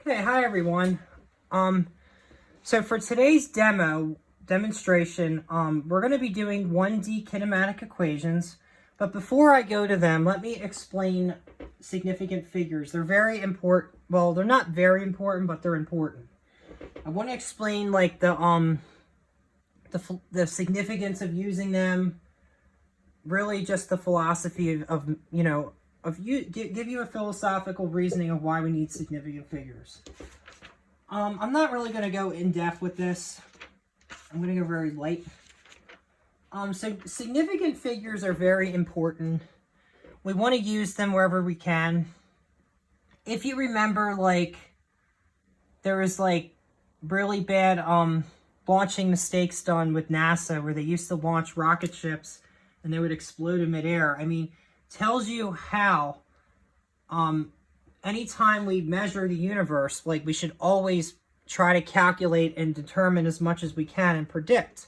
Okay, hi everyone. So for today's demonstration, we're going to be doing 1D kinematic equations. But before I go to them, let me explain significant figures. They're very important. Well, they're not very important, but they're important. I want to explain like the significance of using them. Really, just the philosophy give you a philosophical reasoning of why we need significant figures. I'm not really going to go in depth with this. I'm going to go very light. So significant figures are very important. We want to use them wherever we can. If you remember, like, there was like really bad launching mistakes done with NASA where they used to launch rocket ships and they would explode in midair. I mean, tells you how anytime we measure the universe, like, we should always try to calculate and determine as much as we can and predict.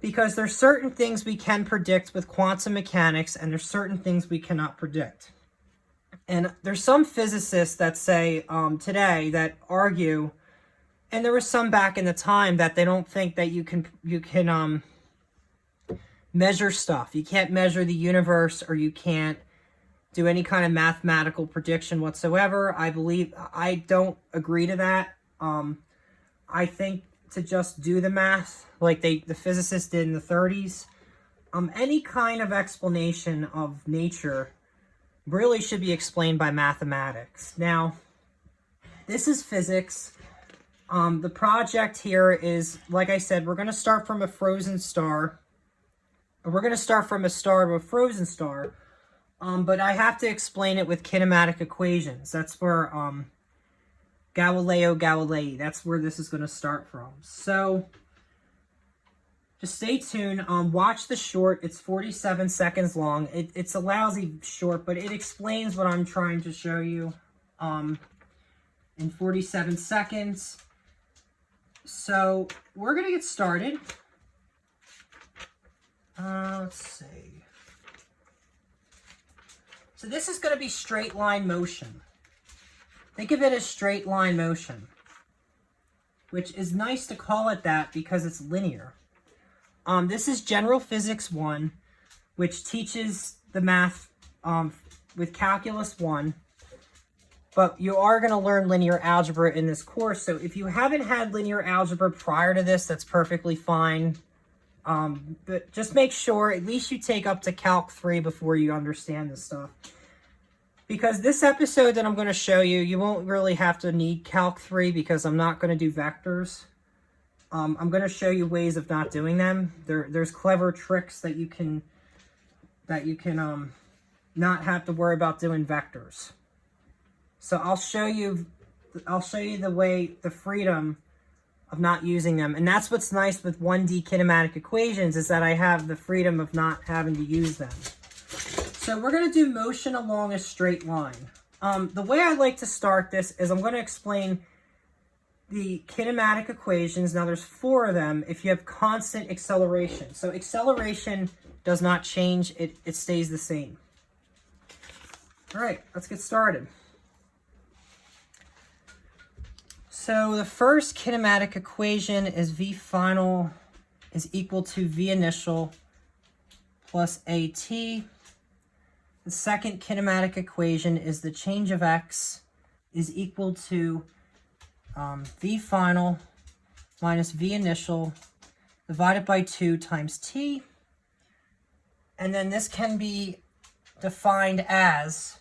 Because there's certain things we can predict with quantum mechanics and there's certain things we cannot predict. And there's some physicists that say today that argue, and there was some back in the time, that they don't think that you can measure stuff. You can't measure the universe, or you can't do any kind of mathematical prediction whatsoever. I don't agree to that. I think to just do the math like the physicists did in the 30s. Any kind of explanation of nature really should be explained by mathematics. Now, this is physics. The project here is, like I said, we're going to start from a frozen star. We're going to start from a star to a frozen star. But I have to explain it with kinematic equations. That's where Galileo Galilei, that's where this is going to start from. So just stay tuned. Watch the short. It's 47 seconds long. It's a lousy short, but it explains what I'm trying to show you in 47 seconds. So we're going to get started. Let's see. So this is going to be straight line motion. Think of it as straight line motion, which is nice to call it that because it's linear. This is General Physics 1, which teaches the math with Calculus 1. But you are going to learn linear algebra in this course. So if you haven't had linear algebra prior to this, that's perfectly fine. But just make sure at least you take up to Calc 3 before you understand this stuff. Because this episode that I'm going to show you, you won't really have to need Calc 3 because I'm not going to do vectors. I'm going to show you ways of not doing them. There's clever tricks that you can not have to worry about doing vectors. So I'll show you the freedom of not using them. And that's what's nice with 1D kinematic equations, is that I have the freedom of not having to use them. So we're going to do motion along a straight line. The way I like to start this is I'm going to explain the kinematic equations. Now there's 4 of them if you have constant acceleration. So acceleration does not change. It stays the same. All right, let's get started. So the first kinematic equation is V final is equal to V initial plus AT. The second kinematic equation is the change of x is equal to V final minus V initial divided by 2 times t. And then this can be defined as,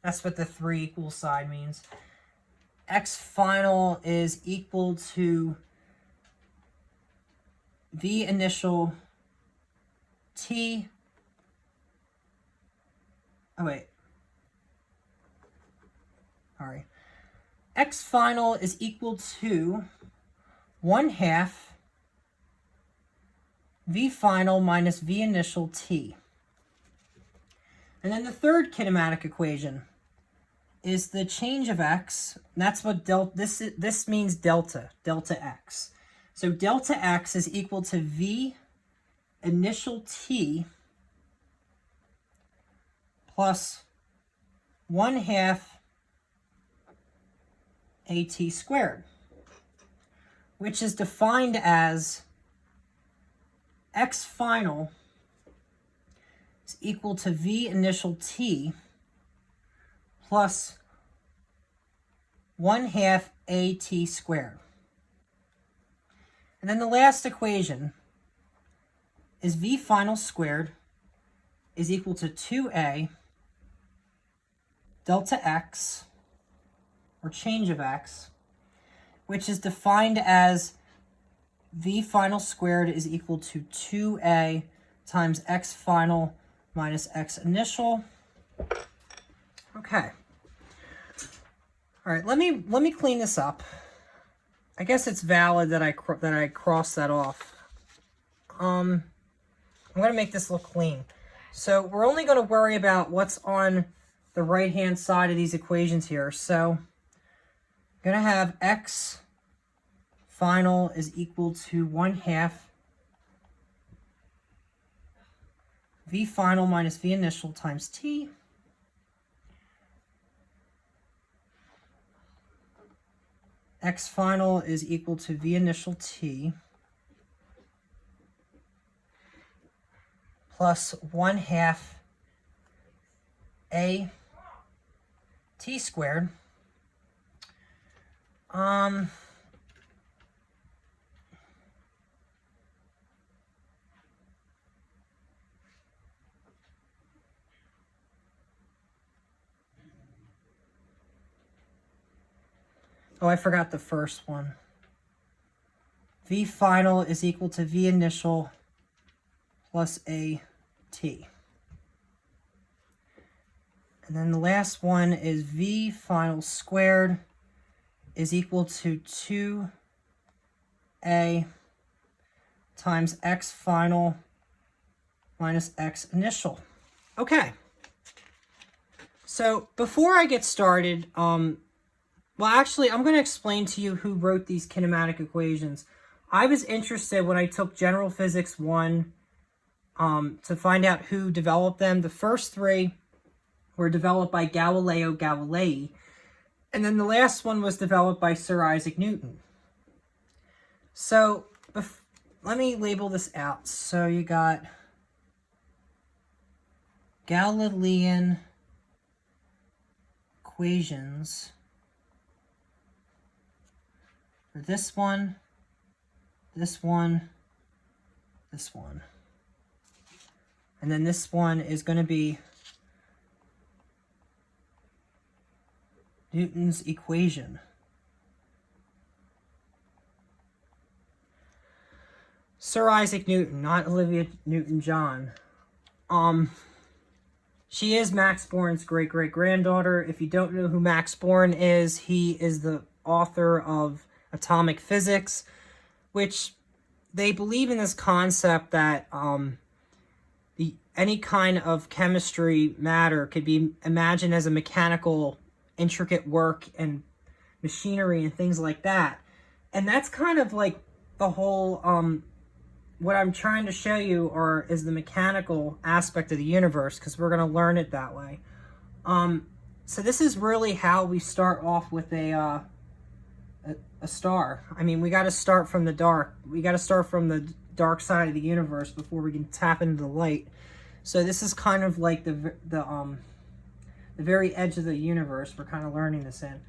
that's what the 3 equals sign means, x final is equal to V initial t. Oh, wait. Sorry. X final is equal to 1/2 V final minus V initial t. And then the third kinematic equation is the change of x. That's what this means delta x. So delta x is equal to V initial t plus 1/2 AT squared, which is defined as X final is equal to V initial t plus 1/2 AT squared. And then the last equation is V final squared is equal to 2A delta x, or change of x, which is defined as V final squared is equal to 2A times X final minus X initial. Okay. All right, let me clean this up. I guess it's valid that I crossed that off. I'm going to make this look clean. So we're only going to worry about what's on the right-hand side of these equations here. So I'm going to have X final is equal to 1/2 V final minus V initial times t. X final is equal to V initial t plus 1/2 A t squared. Oh, I forgot the first one. V final is equal to V initial plus A t. And then the last one is V final squared is equal to 2A times X final minus X initial. Okay. So before I get started, well, actually, I'm going to explain to you who wrote these kinematic equations. I was interested when I took General Physics 1 to find out who developed them. The first three were developed by Galileo Galilei, and then the last one was developed by Sir Isaac Newton. So, let me label this out. So you got Galilean equations. This one, this one, this one. And then this one is going to be Newton's equation. Sir Isaac Newton, not Olivia Newton-John. She is Max Born's great-great-granddaughter. If you don't know who Max Born is, he is the author of Atomic Physics, which they believe in this concept that any kind of chemistry matter could be imagined as a mechanical, intricate work and machinery and things like that. And that's kind of like the whole, what I'm trying to show you is the mechanical aspect of the universe, because we're going to learn it that way. So this is really how we start off with a star. I mean, we got to start from the dark. We got to start from the dark side of the universe before we can tap into the light. So this is kind of like the very edge of the universe we're kind of learning this in.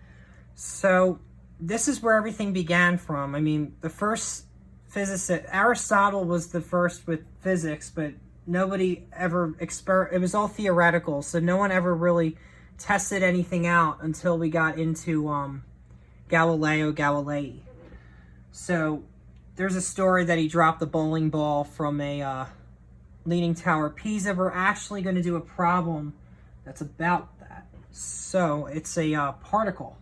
So this is where everything began from. I mean, the first physicist, Aristotle was the first with physics, but nobody ever it was all theoretical, so no one ever really tested anything out until we got into Galileo Galilei. So there's a story that he dropped the bowling ball from a Leaning Tower of Pisa. We're actually going to do a problem that's about that. So it's a particle.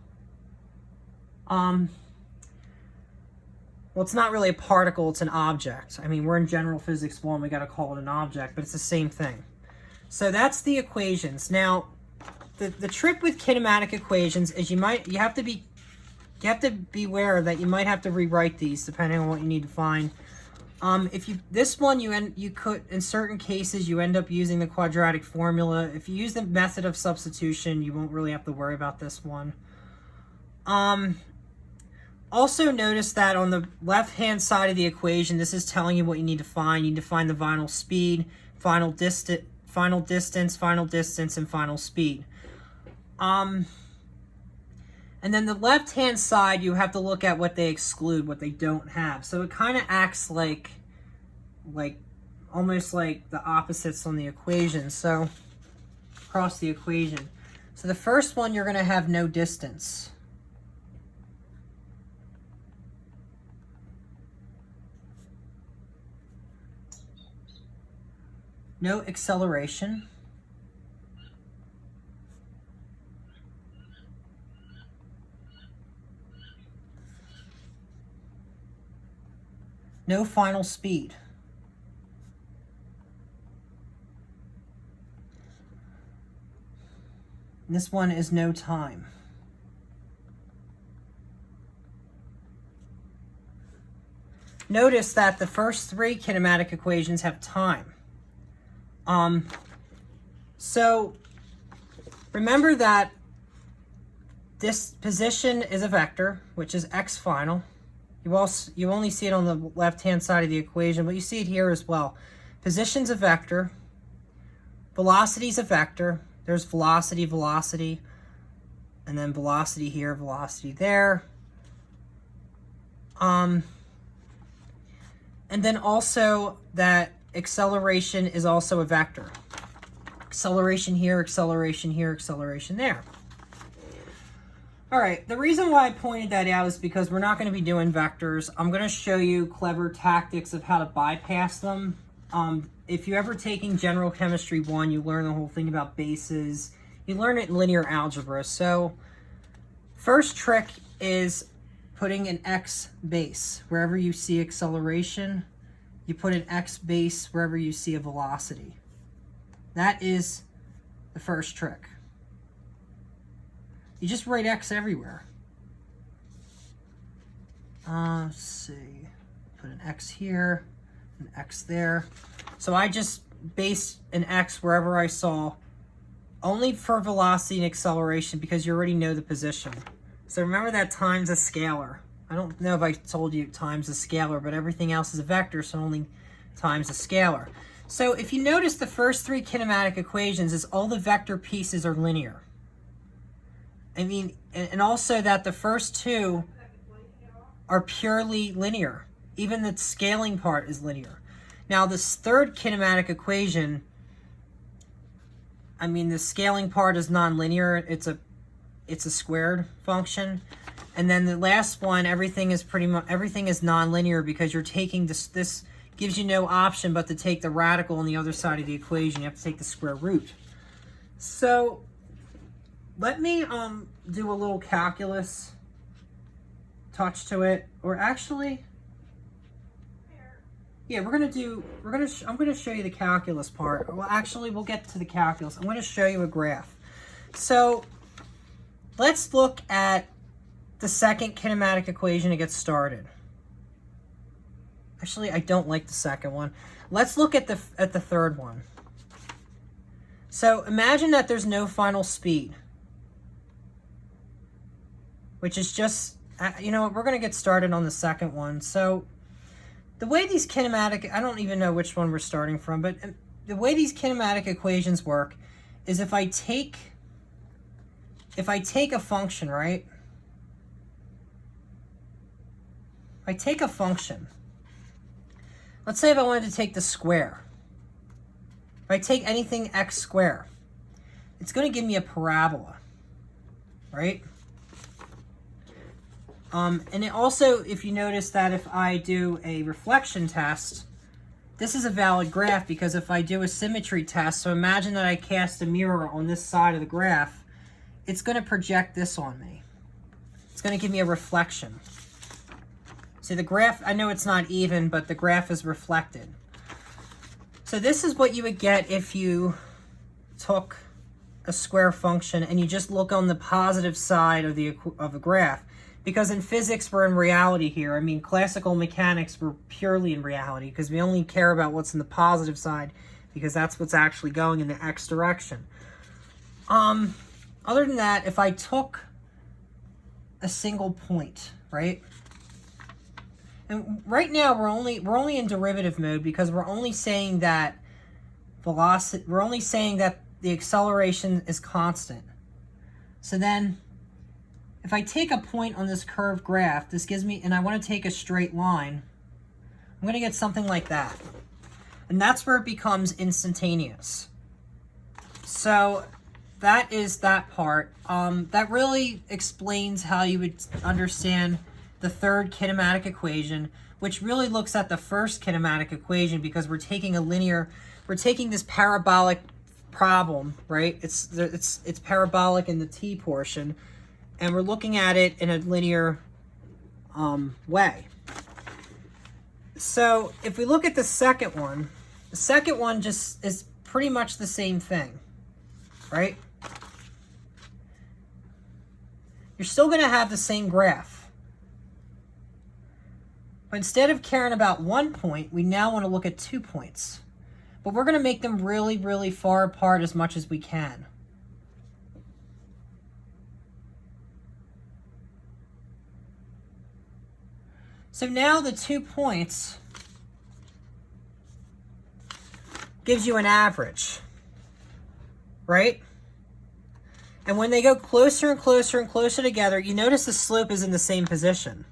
Well, it's not really a particle, it's an object. I mean, we're in General Physics 1, we got to call it an object, but it's the same thing. So that's the equations. Now, the trick with kinematic equations is you have to be aware that you might have to rewrite these depending on what you need to find. You could, in certain cases, you end up using the quadratic formula. If you use the method of substitution, you won't really have to worry about this one. Also notice that on the left-hand side of the equation, this is telling you what you need to find. You need to find the final speed, final distance, and final speed. And then the left-hand side, you have to look at what they exclude, what they don't have. So it kind of acts like almost like the opposites on the equation. So across the equation. So the first one, you're going to have no distance. No acceleration. No final speed. And this one is no time. Notice that the first three kinematic equations have time. So remember that this position is a vector, which is x final. You only see it on the left-hand side of the equation, but you see it here as well. Position's a vector. Velocity's a vector. There's velocity, velocity, and then velocity here, velocity there. And then also that acceleration is also a vector. Acceleration here, acceleration here, acceleration there. All right, the reason why I pointed that out is because we're not going to be doing vectors. I'm going to show you clever tactics of how to bypass them. If you're ever taking General Chemistry 1, you learn the whole thing about bases. You learn it in linear algebra. So first trick is putting an x base. Wherever you see acceleration, you put an x base wherever you see a velocity. That is the first trick. You just write x everywhere. Let's see. Put an x here, an x there. So I just based an x wherever I saw, only for velocity and acceleration because you already know the position. So remember that time's a scalar. I don't know if I told you time's a scalar, but everything else is a vector, so only time's a scalar. So if you notice, the first three kinematic equations is all the vector pieces are linear. I mean, and also that the first two are purely linear. Even the scaling part is linear. Now this third kinematic equation, I mean, the scaling part is nonlinear. It's a squared function. And then the last one, everything is nonlinear because you're taking this gives you no option but to take the radical on the other side of the equation. You have to take the square root. So let me do a little calculus touch to it, or actually, yeah, I'm gonna show you the calculus part. Well, actually, we'll get to the calculus. I'm gonna show you a graph. So let's look at the second kinematic equation to get started. Actually, I don't like the second one. Let's look at the third one. So imagine that there's no final speed, which is just, you know, we're going to get started on the second one. So the way these kinematic, I don't even know which one we're starting from, but the way these kinematic equations work is if I take a function, right? If I take a function, let's say if I wanted to take the square. If I take anything x squared, it's going to give me a parabola, right? And it also, if you notice that if I do a reflection test, this is a valid graph because if I do a symmetry test, so imagine that I cast a mirror on this side of the graph, it's going to project this on me. It's going to give me a reflection. See, the graph, I know it's not even, but the graph is reflected. So this is what you would get if you took a square function and you just look on the positive side of a graph. Because in physics, we're in reality here. I mean, classical mechanics, we're purely in reality because we only care about what's in the positive side because that's what's actually going in the x direction. Other than that, if I took a single point, right? And right now we're only in derivative mode because we're only saying that velocity, we're only saying that the acceleration is constant. So then if I take a point on this curved graph, this gives me, and I want to take a straight line, I'm going to get something like that. And that's where it becomes instantaneous. So that is that part. That really explains how you would understand the third kinematic equation, which really looks at the first kinematic equation because we're taking this parabolic problem, right? It's parabolic in the t portion, and we're looking at it in a linear way. So if we look at the second one just is pretty much the same thing, right? You're still going to have the same graph. But instead of caring about 1 point, we now want to look at 2 points. But we're going to make them really, really far apart as much as we can. So now the 2 points gives you an average, right? And when they go closer and closer and closer together, you notice the slope is in the same position.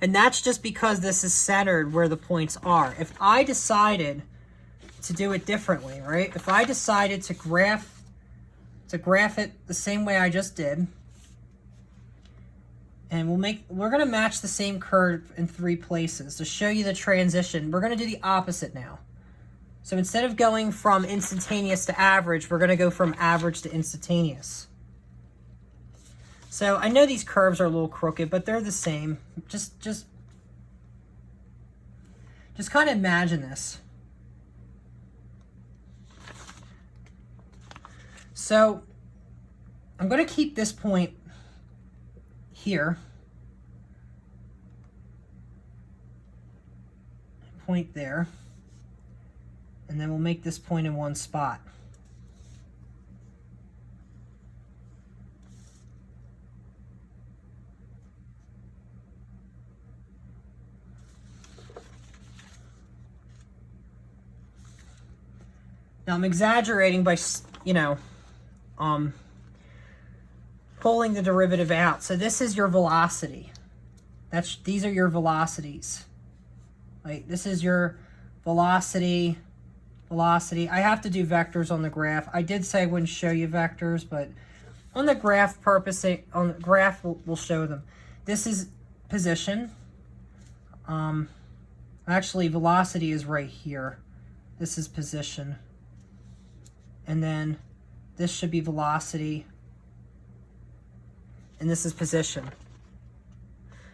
And that's just because this is centered where the points are. If I decided to do it differently, right? If I decided to graph it the same way I just did, and we're going to match the same curve in 3 places to show you the transition. We're going to do the opposite now. So instead of going from instantaneous to average, we're going to go from average to instantaneous. So I know these curves are a little crooked, but they're the same. Just kind of imagine this. So I'm going to keep this point here, point there, and then we'll make this point in one spot. Now I'm exaggerating by, pulling the derivative out. So this is your velocity. These are your velocities. Right? This is your velocity. I have to do vectors on the graph. I did say I wouldn't show you vectors, but on the graph we'll show them. This is position. Actually, velocity is right here. This is position. And then this should be velocity. And this is position.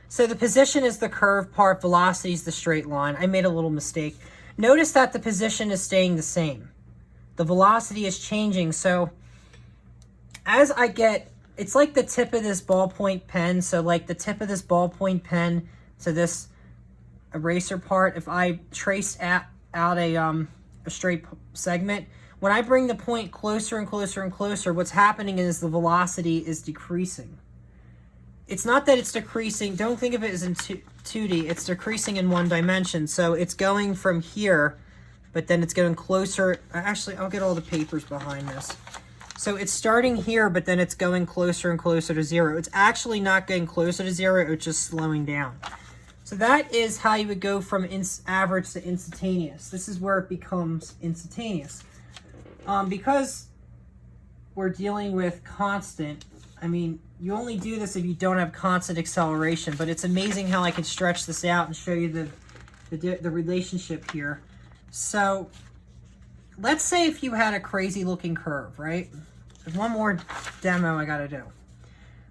So the position is the curved part, velocity is the straight line. I made a little mistake. Notice that the position is staying the same. The velocity is changing. So as I get, it's like the tip of this ballpoint pen. So like the tip of this ballpoint pen to this eraser part, if I trace out a straight segment, when I bring the point closer and closer and closer, what's happening is the velocity is decreasing. It's not that it's decreasing. Don't think of it as in 2D. It's decreasing in 1 dimension. So it's going from here, but then it's going closer. Actually, I'll get all the papers behind this. So it's starting here, but then it's going closer and closer to 0. It's actually not getting closer to 0. It's just slowing down. So that is how you would go from average to instantaneous. This is where it becomes instantaneous. Because we're dealing with constant, I mean, you only do this if you don't have constant acceleration, but it's amazing how I can stretch this out and show you the relationship here. So let's say if you had a crazy looking curve, right? There's one more demo I got to do.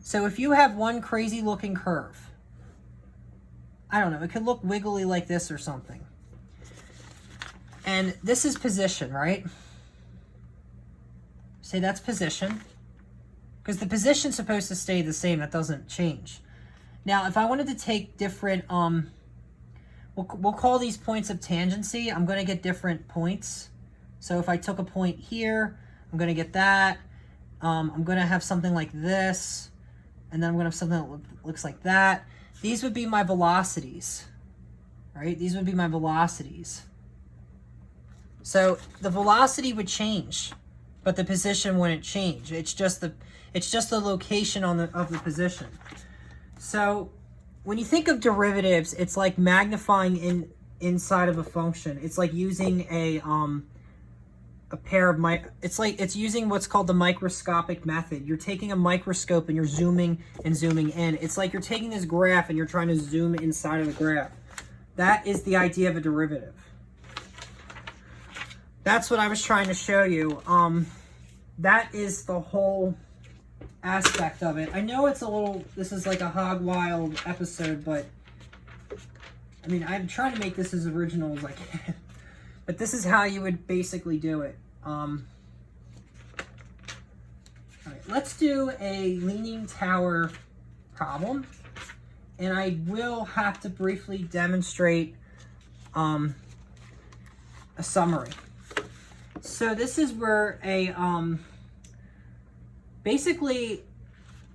So if you have one crazy looking curve, I don't know, it could look wiggly like this or something. And this is position, right? Say that's position. Because the position's supposed to stay the same. That doesn't change. Now, if I wanted to take different, we'll call these points of tangency. I'm going to get different points. So if I took a point here, I'm going to get that. I'm going to have something like this. and then I'm going to have something that looks like that. These would be my velocities, right? These would be my velocities. So the velocity would change, but the position wouldn't change. It's just the location of the position. So when you think of derivatives, it's like magnifying inside of a function. It's like using a pair of it's using what's called the microscopic method. You're taking a microscope and you're zooming and zooming in. It's like you're taking this graph and you're trying to zoom inside of the graph. That is the idea of a derivative. That's what I was trying to show you. That is the whole aspect of it. I know it's this is like a hog wild episode, but I mean, I'm trying to make this as original as I can. But this is how you would basically do it. All right, let's do a leaning tower problem. And I will have to briefly demonstrate a summary. So this is where basically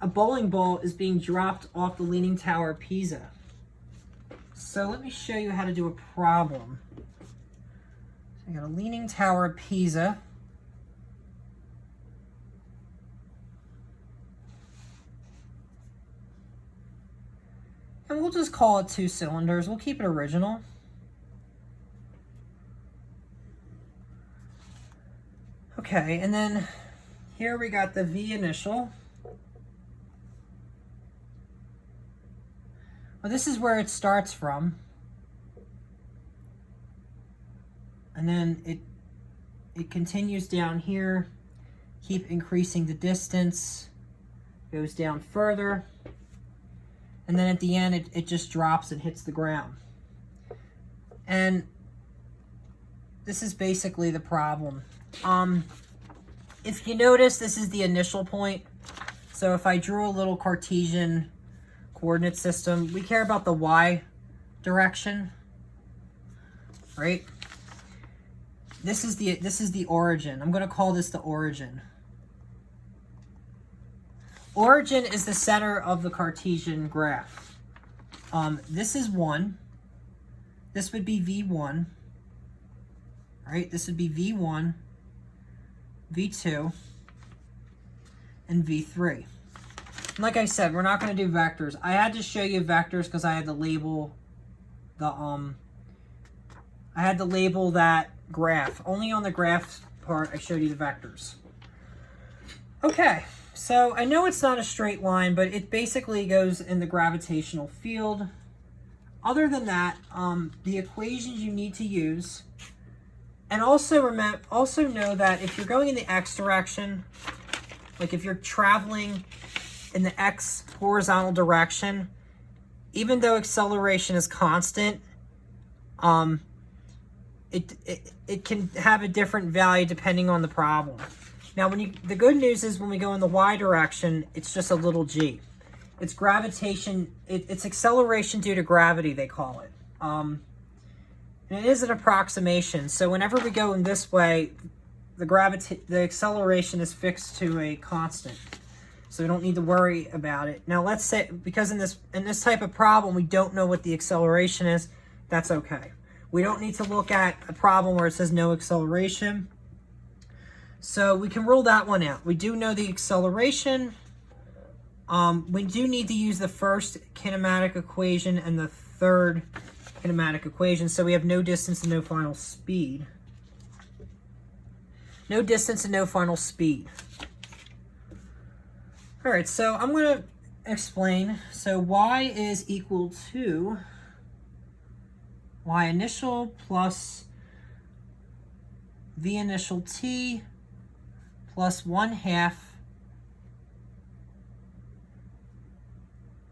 a bowling ball is being dropped off the Leaning Tower of Pisa. So let me show you how to do a problem. So I got a Leaning Tower of Pisa. And we'll just call it 2 cylinders. We'll keep it original. Okay, and then here we got the V initial. Well, this is where it starts from. And then it continues down here. Keep increasing the distance. Goes down further. And then at the end, it just drops and hits the ground. And this is basically the problem. If you notice, this is the initial point. So if I drew a little Cartesian coordinate system, we care about the y direction, right? This is the origin. I'm going to call this the origin. Origin is the center of the Cartesian graph. This is 1. This would be V1. Right? This would be V1, V2, and V3. And like I said, we're not going to do vectors. I had to show you vectors because I had to label that graph. Only on the graph part I showed you the vectors. Okay, so I know it's not a straight line, but it basically goes in the gravitational field. Other than that, the equations you need to use. And also know that if you're going in the x direction, like if you're traveling in the x horizontal direction, even though acceleration is constant, it can have a different value depending on the problem. Now, the good news is when we go in the y direction, it's just a little g. It's gravitation. It's acceleration due to gravity, they call it. And it is an approximation. So whenever we go in this way, the acceleration is fixed to a constant. So we don't need to worry about it. Now let's say, because in this type of problem, we don't know what the acceleration is, that's okay. We don't need to look at a problem where it says no acceleration. So we can rule that one out. We do know the acceleration. We do need to use the first kinematic equation and the third kinematic equation. So we have no distance and no final speed. No distance and no final speed. All right, so I'm going to explain. So y is equal to y initial plus v initial t plus 1/2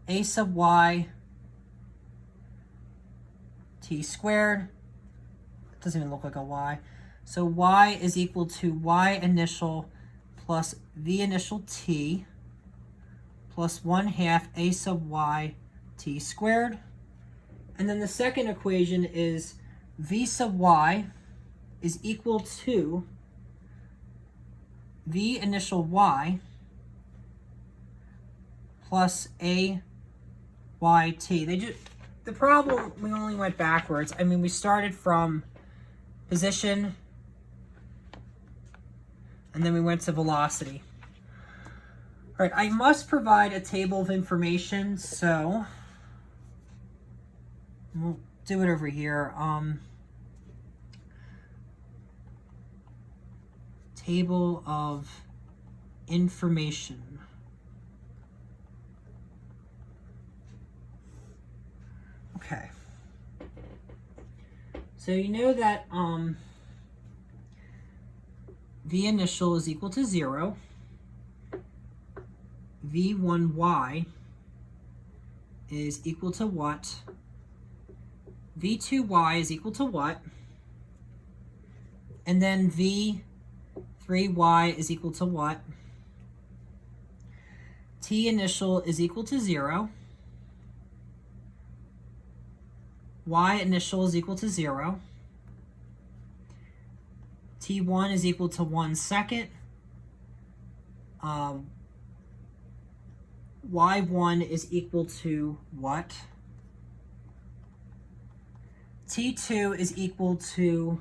a sub y t squared. It doesn't even look like a y. So y is equal to y initial plus v initial t plus 1/2 a sub y t squared. And then the second equation is v sub y is equal to v initial y plus a yt. The problem, we only went backwards. I mean, we started from position, and then we went to velocity. All right, I must provide a table of information, so we'll do it over here. Table of information. Okay. So you know that V initial is equal to 0. V1y is equal to what? V2y is equal to what? And then V3y is equal to what? T initial is equal to 0. Y initial is equal to 0. T1 is equal to 1 second. Y1 is equal to what? T2 is equal to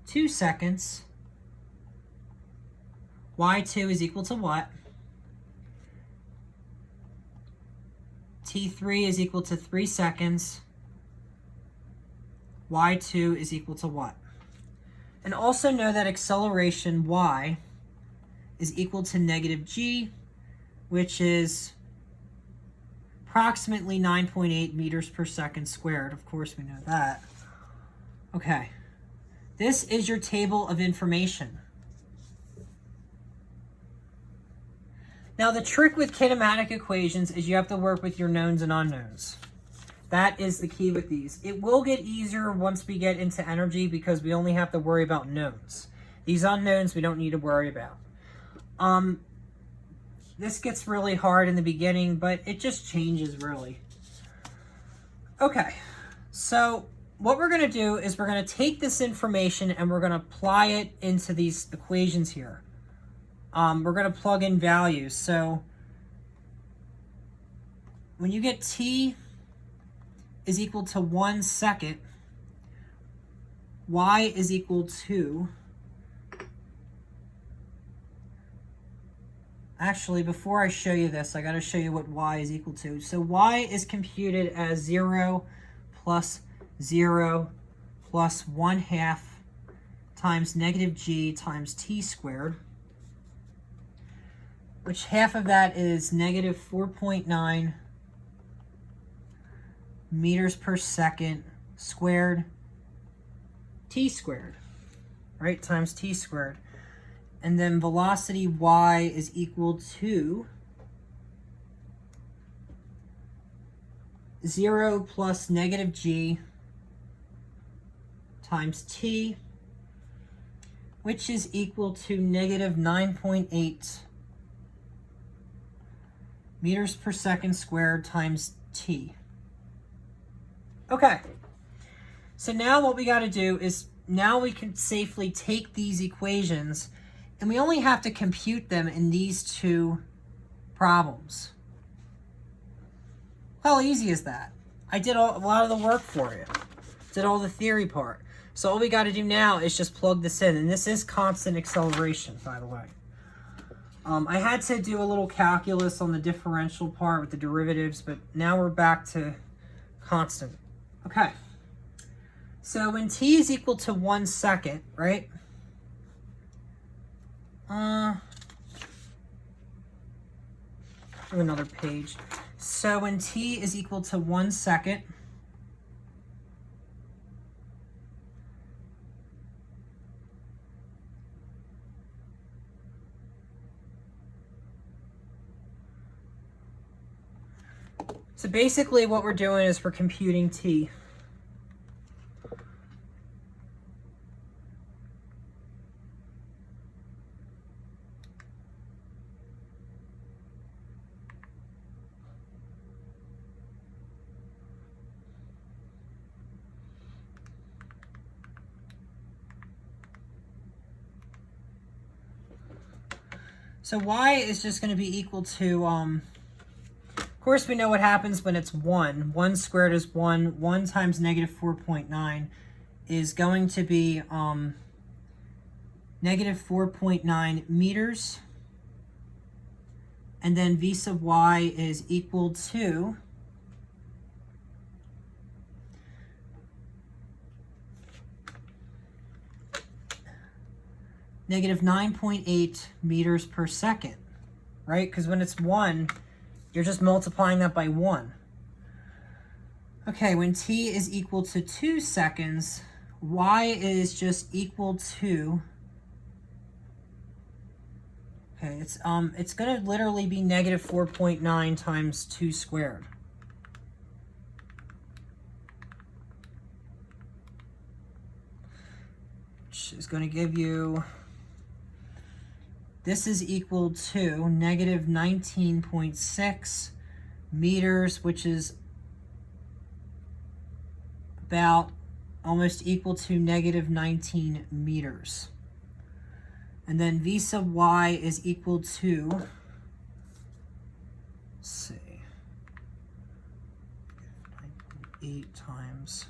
2 seconds. Y2 is equal to what? T3 is equal to 3 seconds. Y2 is equal to what? And also know that acceleration y is equal to negative g, which is approximately 9.8 meters per second squared. Of course, we know that. Okay. This is your table of information. Now, the trick with kinematic equations is you have to work with your knowns and unknowns. That is the key with these. It will get easier once we get into energy because we only have to worry about knowns. These unknowns we don't need to worry about. This gets really hard in the beginning, but it just changes really. Okay, so what we're going to do is we're going to take this information and we're going to apply it into these equations here. We're going to plug in values. So when you get t is equal to 1 second, y is equal to, actually, before I show you this, I got to show you what y is equal to. So y is computed as 0 plus 0 plus 1/2 times negative g times t squared, which half of that is negative 4.9 meters per second squared t squared, right, times t squared. And then velocity y is equal to 0 plus negative g times t, which is equal to negative 9.8 meters per second squared times t. Okay, so now what we got to do is now we can safely take these equations and we only have to compute them in these two problems. How easy is that? I did a lot of the work for you. Did all the theory part. So all we got to do now is just plug this in. And this is constant acceleration, by the way. I had to do a little calculus on the differential part with the derivatives, but now we're back to constant. Okay. So when t is equal to 1 second, right? Do another page. So when t is equal to 1 second, so basically what we're doing is we're computing t. So y is just going to be equal to course, we know what happens when it's 1. 1 squared is 1. 1 times negative 4.9 is going to be negative 4.9 meters. And then v sub y is equal to negative 9.8 meters per second, right? Because when it's 1, you're just multiplying that by 1. Okay, when t is equal to 2 seconds, y is just equal to, okay, it's going to literally be negative 4.9 times 2 squared. Which is going to give you, this is equal to negative 19.6 meters, which is about almost equal to negative 19 meters. And then v sub y is equal to, let's see, 9.8 times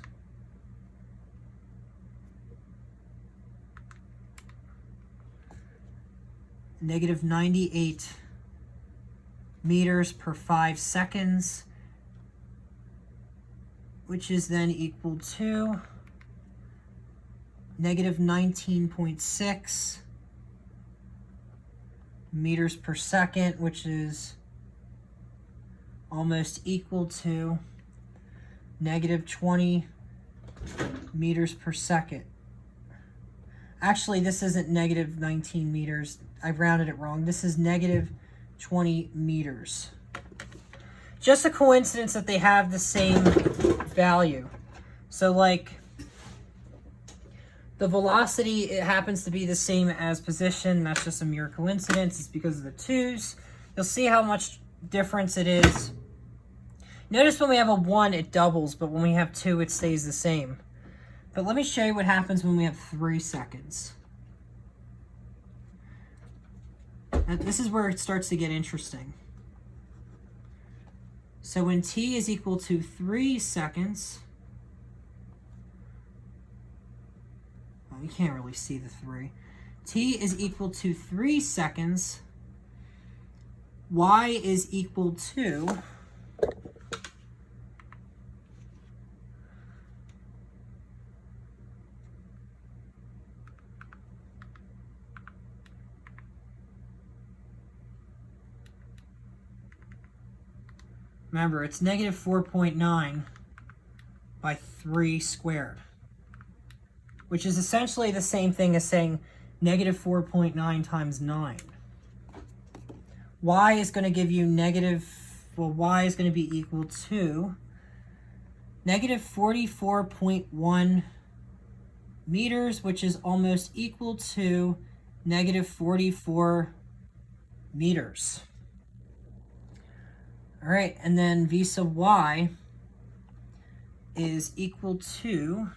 negative 98 meters per 5 seconds, which is then equal to negative 19.6 meters per second, which is almost equal to negative 20 meters per second. Actually, this isn't negative 19 meters. I rounded it wrong. This is negative 20 meters. Just a coincidence that they have the same value. So like the velocity, it happens to be the same as position. That's just a mere coincidence. It's because of the 2's. You'll see how much difference it is. Notice when we have a 1, it doubles, but when we have 2, it stays the same. But let me show you what happens when we have 3 seconds. Now, this is where it starts to get interesting. So when t is equal to 3 seconds, oh, you can't really see the 3. T is equal to 3 seconds. Y is equal to remember, it's negative 4.9 by 3 squared, which is essentially the same thing as saying negative 4.9 times 9. Y is going to give you negative, well, y is going to be equal to negative 44.1 meters, which is almost equal to negative 44 meters. All right, and then v sub y is equal to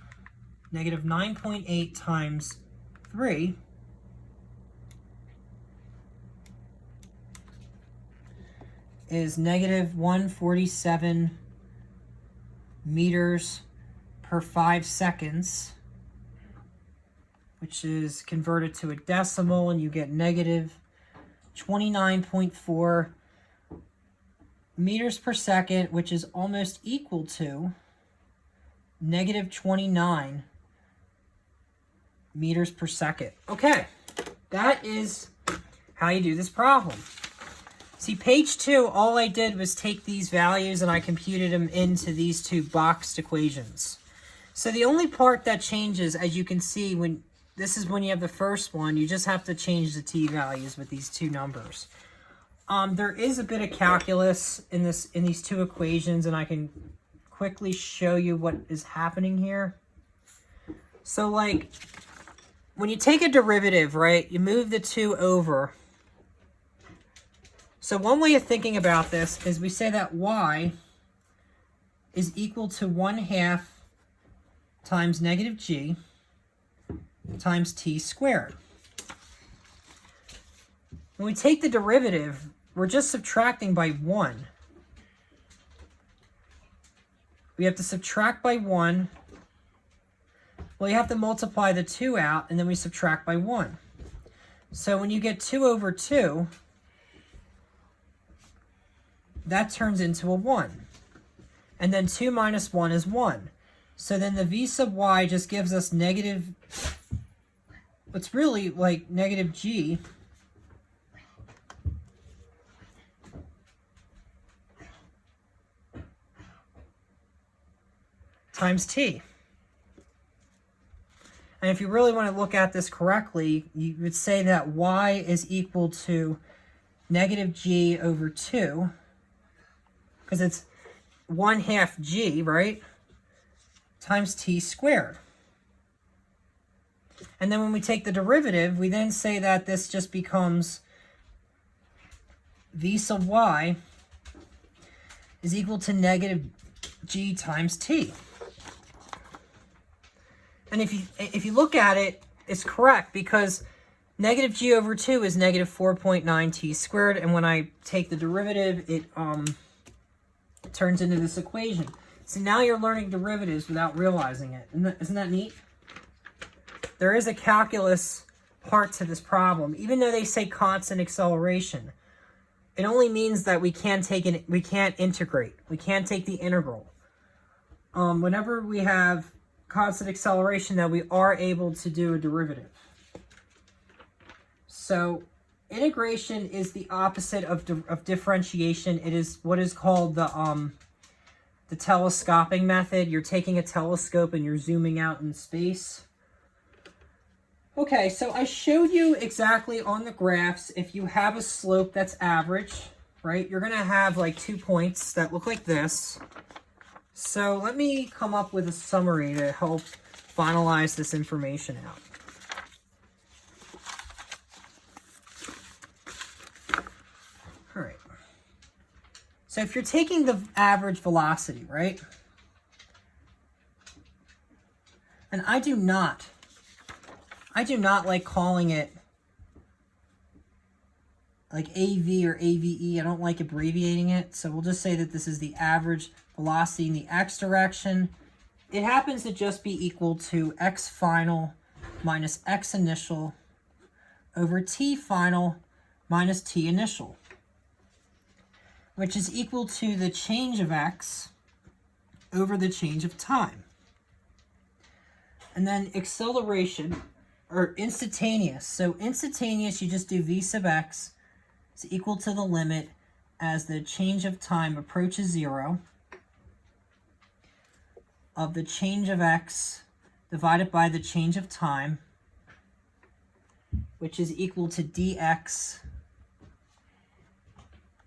negative 9.8 times 3, is negative 147 meters per 5 seconds, which is converted to a decimal, and you get negative 29.4 meters per second, which is almost equal to negative 29 meters per second. Okay, that is how you do this problem. See, page 2, all I did was take these values and I computed them into these 2 boxed equations. So the only part that changes, as you can see, when this is when you have the first one, you just have to change the t values with these 2 numbers. There is a bit of calculus in these 2 equations, and I can quickly show you what is happening here. So like when you take a derivative, right, you move the 2 over. So one way of thinking about this is we say that y is equal to 1/2 times negative g times t squared. When we take the derivative, we're just subtracting by 1. We have to subtract by 1. Well, you have to multiply the 2 out, and then we subtract by 1. So when you get 2 over 2, that turns into a 1. And then 2 minus 1 is 1. So then the v sub y just gives us negative, it's really like negative g times t. And if you really want to look at this correctly, you would say that y is equal to negative g over 2, because it's 1/2 g, right, times t squared. And then when we take the derivative, we then say that this just becomes v sub y is equal to negative g times t. And if you look at it, it's correct, because negative g over 2 is negative 4.9 t squared, and when I take the derivative, it turns into this equation. So now you're learning derivatives without realizing it. Isn't that neat? There is a calculus part to this problem. Even though they say constant acceleration, it only means that we can't integrate. We can't take the integral. Whenever we have constant acceleration, that we are able to do a derivative. So integration is the opposite of differentiation. It is what is called the telescoping method. You're taking a telescope and you're zooming out in space. Okay, so I showed you exactly on the graphs, if you have a slope that's average, right, you're going to have like 2 points that look like this. So let me come up with a summary to help finalize this information out. All right. So if you're taking the average velocity, right, and I do not like calling it like AV or AVE. I don't like abbreviating it. So we'll just say that this is the average velocity in the x direction. It happens to just be equal to x final minus x initial over t final minus t initial, which is equal to the change of x over the change of time. And then acceleration, or instantaneous. So instantaneous, you just do v sub x is equal to the limit as the change of time approaches 0 of the change of x divided by the change of time, which is equal to dx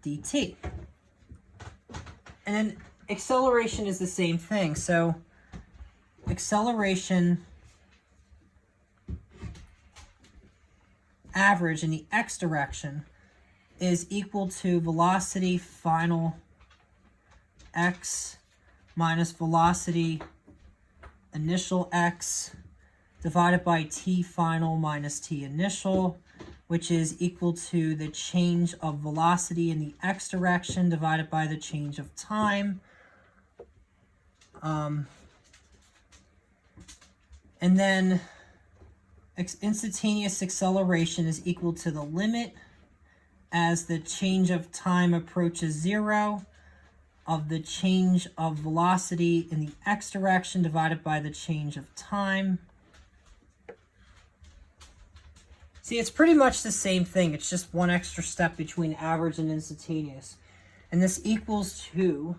dt. And then acceleration is the same thing. So acceleration average in the x direction is equal to velocity final x minus velocity initial x divided by t final minus t initial, which is equal to the change of velocity in the x direction divided by the change of time. And then instantaneous acceleration is equal to the limit as the change of time approaches 0 of the change of velocity in the x direction divided by the change of time. See, it's pretty much the same thing. It's just one extra step between average and instantaneous. And this equals to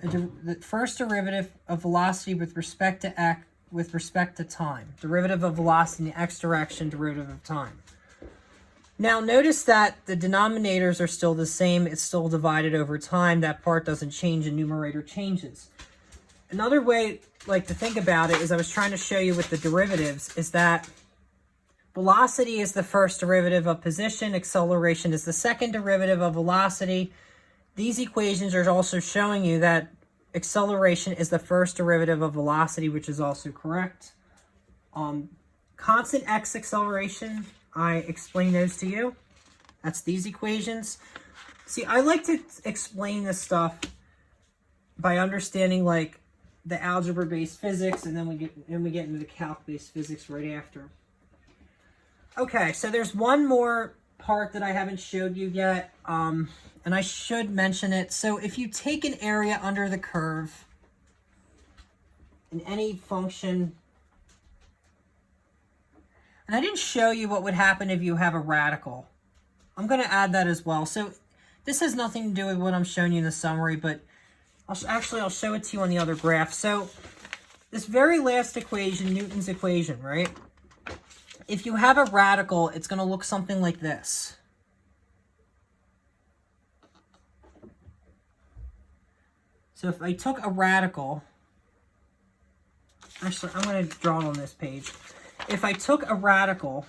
the first derivative of velocity with respect to x with respect to time. Derivative of velocity in the x direction, derivative of time. Now notice that the denominators are still the same. It's still divided over time. That part doesn't change, the numerator changes. Another way like to think about it is I was trying to show you with the derivatives is that velocity is the first derivative of position, acceleration is the second derivative of velocity. These equations are also showing you that acceleration is the first derivative of velocity, which is also correct. Constant x acceleration, I explained those to you. That's these equations. See, I like to explain this stuff by understanding like the algebra-based physics, and then we get into the calc-based physics right after. Okay, so there's one more part that I haven't showed you yet, and I should mention it. So if you take an area under the curve in any function, and I didn't show you what would happen if you have a radical. I'm going to add that as well. So this has nothing to do with what I'm showing you in the summary, but I'll show it to you on the other graph. So this very last equation, Newton's equation, right? If you have a radical, it's going to look something like this. So if I took a radical, actually, I'm going to draw it on this page. If I took a radical,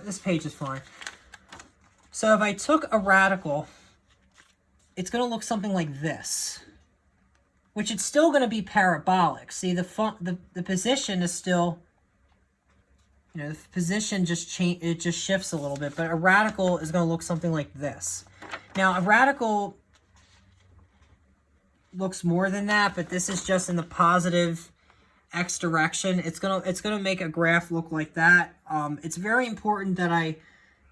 this page is fine. So if I took a radical, it's going to look something like this, which it's still going to be parabolic. See, the position is still, you know, the position just shifts a little bit, but a radical is going to look something like this. Now, a radical looks more than that, but this is just in the positive x direction. It's gonna make a graph look like that. It's very important that I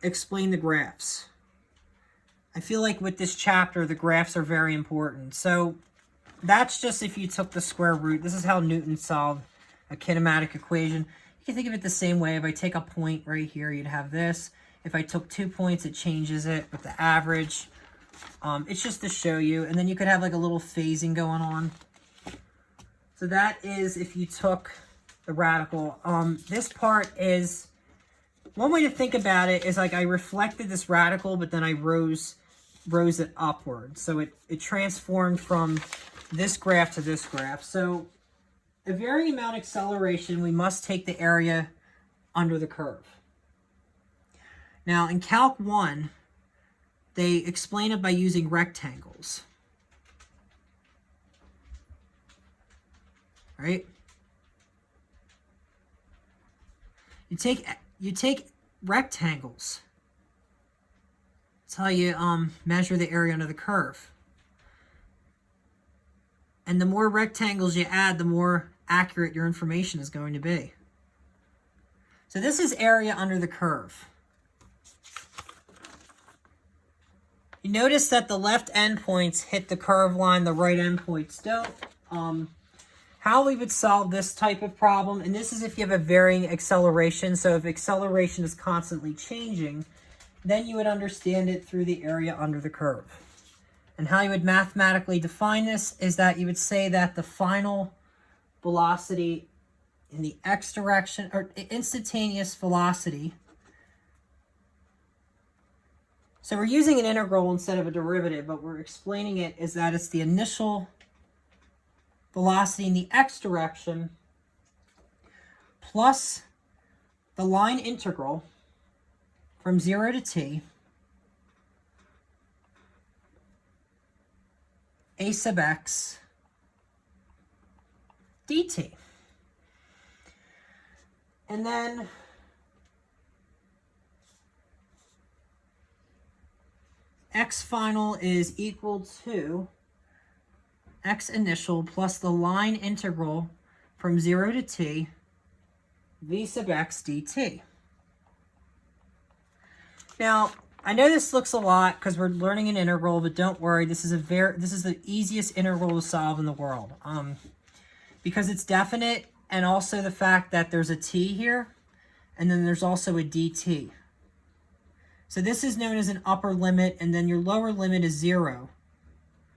explain the graphs. I feel like with this chapter, the graphs are very important. So that's just if you took the square root. This is how Newton solved a kinematic equation. You can think of it the same way. If I take a point right here, you'd have this. If I took 2 points, it changes it with the average. It's just to show you. And then you could have like a little phasing going on. So that is if you took the radical. This part is, one way to think about it is like I reflected this radical, but then I rose it upward. So it transformed from this graph to this graph. So a varying amount acceleration, we must take the area under the curve. Now in Calc 1, they explain it by using rectangles. Right? You take rectangles. That's how you measure the area under the curve. And the more rectangles you add, the more accurate your information is going to be. So this is area under the curve. You notice that the left endpoints hit the curve line, the right endpoints don't. How we would solve this type of problem, and this is if you have a varying acceleration, so if acceleration is constantly changing, then you would understand it through the area under the curve. And how you would mathematically define this is that you would say that the final velocity in the x direction, or instantaneous velocity, so we're using an integral instead of a derivative, but we're explaining it is that it's the initial velocity in the x direction plus the line integral from 0 to t a sub x dt. And then x final is equal to x initial plus the line integral from 0 to t v sub x dt. Now, I know this looks a lot because we're learning an integral, but don't worry, this is the easiest integral to solve in the world. Because it's definite, and also the fact that there's a t here, and then there's also a dt. So this is known as an upper limit, and then your lower limit is 0.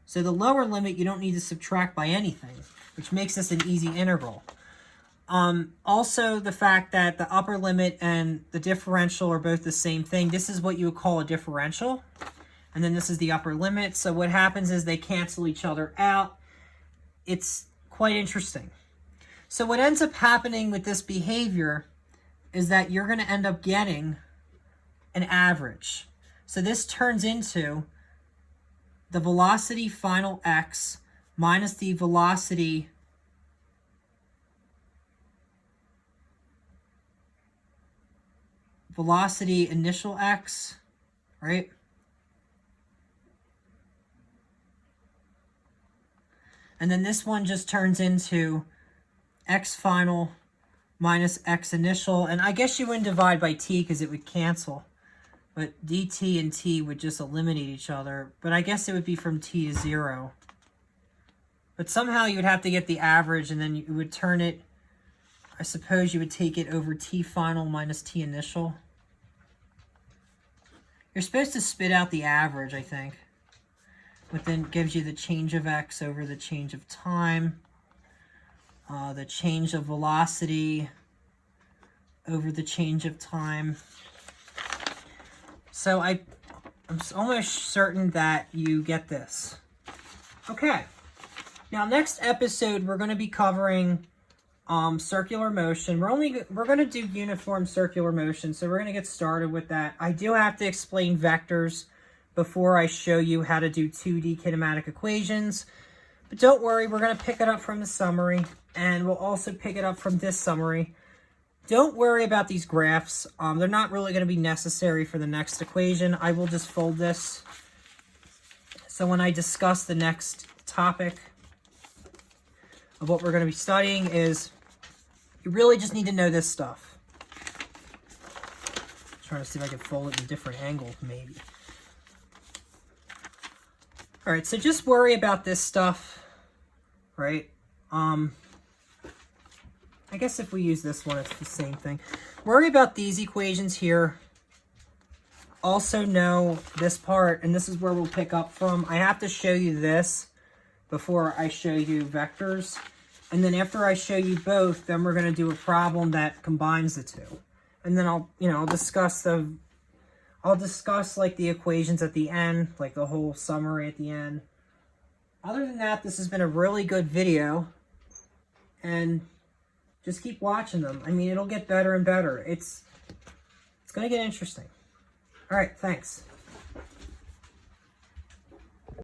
So the lower limit you don't need to subtract by anything, which makes this an easy integral. Also, the fact that the upper limit and the differential are both the same thing. This is what you would call a differential. And then this is the upper limit. So what happens is they cancel each other out. It's quite interesting. So what ends up happening with this behavior is that you're going to end up getting an average. So this turns into the velocity final x minus the velocity initial x, right? And then this one just turns into x final minus x initial. And I guess you wouldn't divide by t because it would cancel. But dt and t would just eliminate each other. But I guess it would be from t to 0. But somehow you would have to get the average, and then you would turn it, I suppose you would take it over t final minus t initial. You're supposed to spit out the average, I think. But then gives you the change of x over the change of time, the change of velocity over the change of time. So I'm almost certain that you get this. Okay. Now, next episode, we're going to be covering circular motion. We're going to do uniform circular motion, so we're going to get started with that. I do have to explain vectors before I show you how to do 2D kinematic equations. But don't worry, we're going to pick it up from the summary, and we'll also pick it up from this summary. Don't worry about these graphs. They're not really going to be necessary for the next equation. I will just fold this. So when I discuss the next topic of what we're going to be studying is, you really just need to know this stuff. I'm trying to see if I can fold it in a different angle, maybe. All right, so just worry about this stuff, right? I guess if we use this one, it's the same thing. Worry about these equations here. Also know this part, and this is where we'll pick up from. I have to show you this before I show you vectors. And then after I show you both, then we're going to do a problem that combines the two. And then I'll discuss like the equations at the end, like the whole summary at the end. Other than that, this has been a really good video. And just keep watching them. I mean, it'll get better and better. It's going to get interesting. All right, thanks.